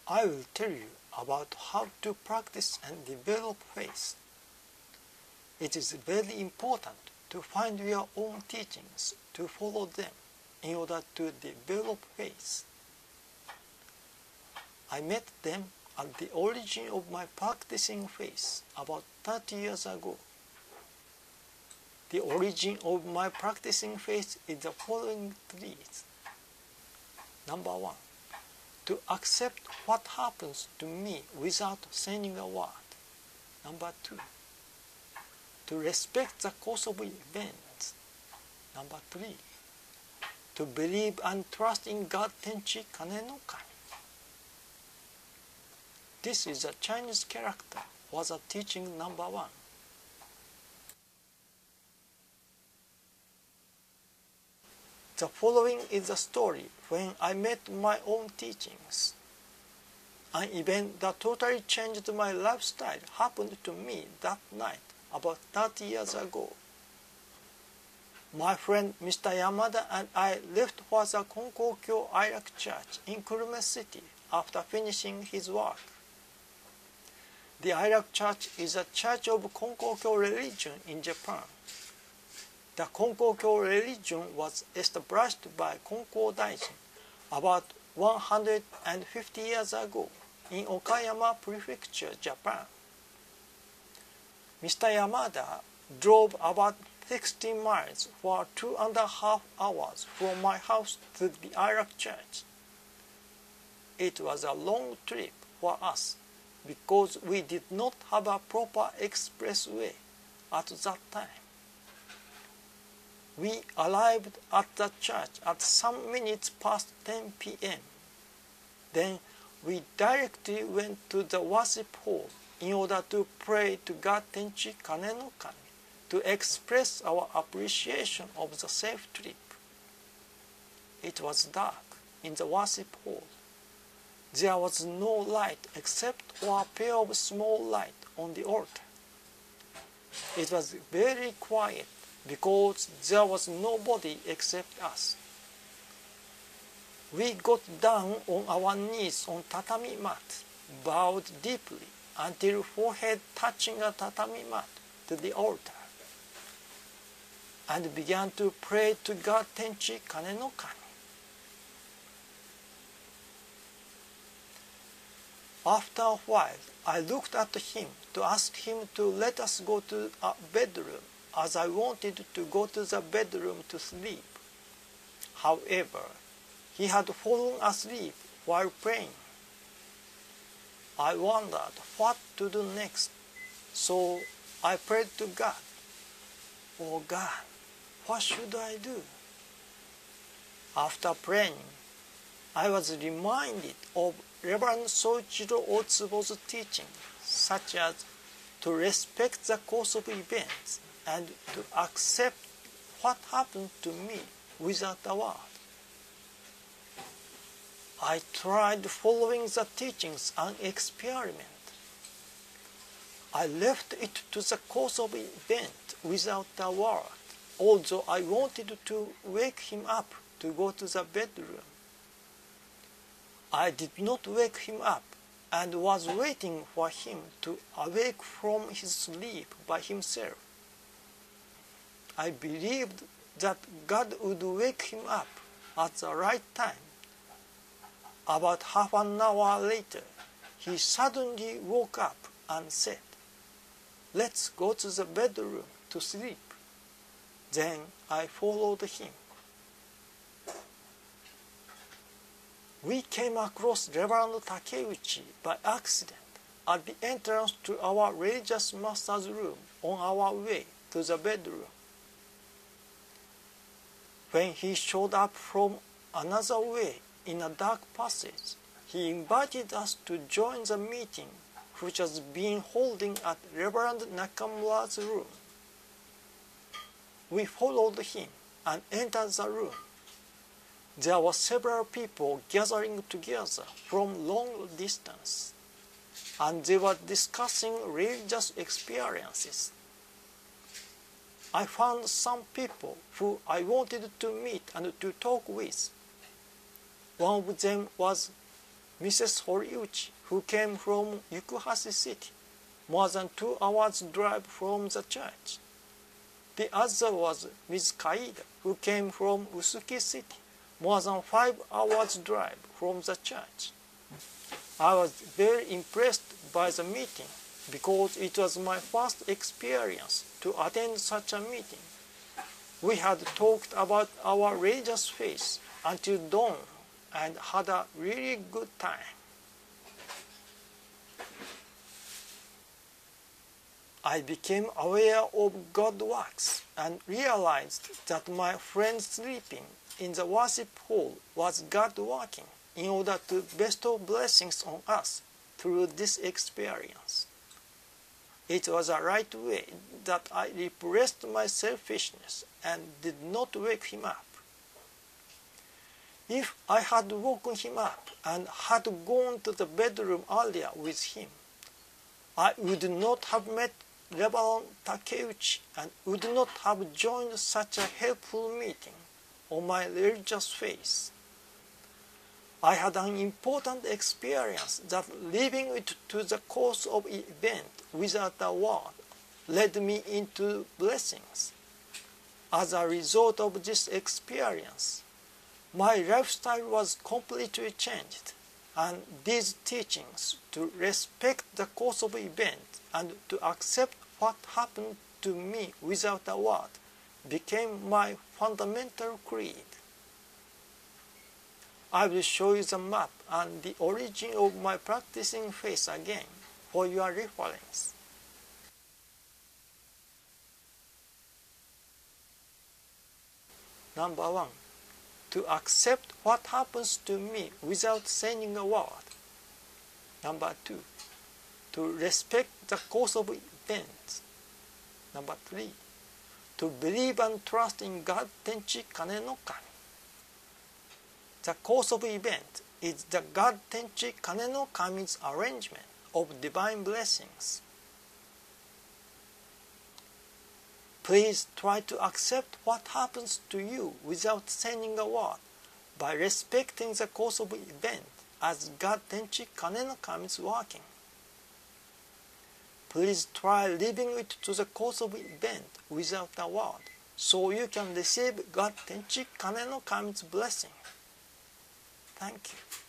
I will tell you about how to practice and develop faith. It is very important to find your own teachings, to follow them in order to develop faith. I met them at the origin of my practicing faith about 30 years ago. The origin of my practicing faith is the following threes. Number 1, to accept what happens to me without saying a word. Number 2, to respect the course of events. Number 3, to believe and trust in God TenchiKanenoKami. This is a Chinese character, was a teaching number 1. The following is the story when I met my own teachings. An event that totally changed my lifestyle happened to me that night about 30 years ago. My friend Mr. Yamada and I left for the Konkokyo Airak Church in Kurume City after finishing his work. The Airak Church is a church of Konkokyo religion in Japan. The Konkokyo religion was established by Konko Daijin about 150 years ago in Okayama Prefecture, Japan. Mr. Yamada drove about 60 miles for 2.5 hours from my house to the Airak Church. It was a long trip for us because we did not have a proper expressway at that time. We arrived at the church at some minutes past 10 p.m. Then we directly went to the worship hall in order to pray to God TenchiKanenoKami to express our appreciation of the safe trip. It was dark in the worship hall. There was no light except for a pair of small lights on the altar. It was very quiet because there was nobody except us. We got down on our knees on tatami mat, bowed deeply until forehead touching a tatami mat to the altar, and began to pray to God TenchiKanenoKami. After a while, I looked at him to ask him to let us go to a bedroom, as I wanted to go to the bedroom to sleep. However, he had fallen asleep while praying. I wondered what to do next, so I prayed to God. Oh God, what should I do? After praying, I was reminded of Reverend Soichiro Otsubo's teaching, such as to respect the course of events and to accept what happened to me without a word. I tried following the teachings and experiment. I left it to the course of event without a word, although I wanted to wake him up to go to the bedroom. I did not wake him up and was waiting for him to awake from his sleep by himself. I believed that God would wake him up at the right time. About half an hour later, he suddenly woke up and said, "Let's go to the bedroom to sleep." Then I followed him. We came across Reverend Takeuchi by accident at the entrance to our religious master's room on our way to the bedroom. When he showed up from another way in a dark passage, he invited us to join the meeting which was being holding at Reverend Nakamura's room. We followed him and entered the room. There were several people gathering together from long distance, and they were discussing religious experiences. I found some people who I wanted to meet and to talk with. One of them was Mrs. Horiuchi, who came from Yukuhashi City, more than 2 hours drive from the church. The other was Ms. Kaida, who came from Usuki City, more than 5 hours drive from the church. I was very impressed by the meeting because it was my first experience to attend such a meeting. We had talked about our religious faith until dawn and had a really good time. I became aware of God's works and realized that my friend sleeping in the worship hall was God working in order to bestow blessings on us through this experience. It was a right way that I repressed my selfishness and did not wake him up. If I had woken him up and had gone to the bedroom earlier with him, I would not have met Reverend Takeuchi and would not have joined such a helpful meeting on my religious faith. I had an important experience that leaving it to the course of event without a word led me into blessings. As a result of this experience, my lifestyle was completely changed, and these teachings to respect the course of event and to accept what happened to me without a word became my fundamental creed. I will show you the map and the origin of my practicing faith again for your reference. Number 1. To accept what happens to me without saying a word. Number 2. To respect the course of events. Number 3. To believe and trust in God TenchiKanenoKami. The course of event is the God TenchiKanenoKami's arrangement of divine blessings. Please try to accept what happens to you without saying a word by respecting the course of event as God TenchiKanenoKami's working. Please try leaving it to the course of event without a word so you can receive God TenchiKanenoKami's blessing. Thank you.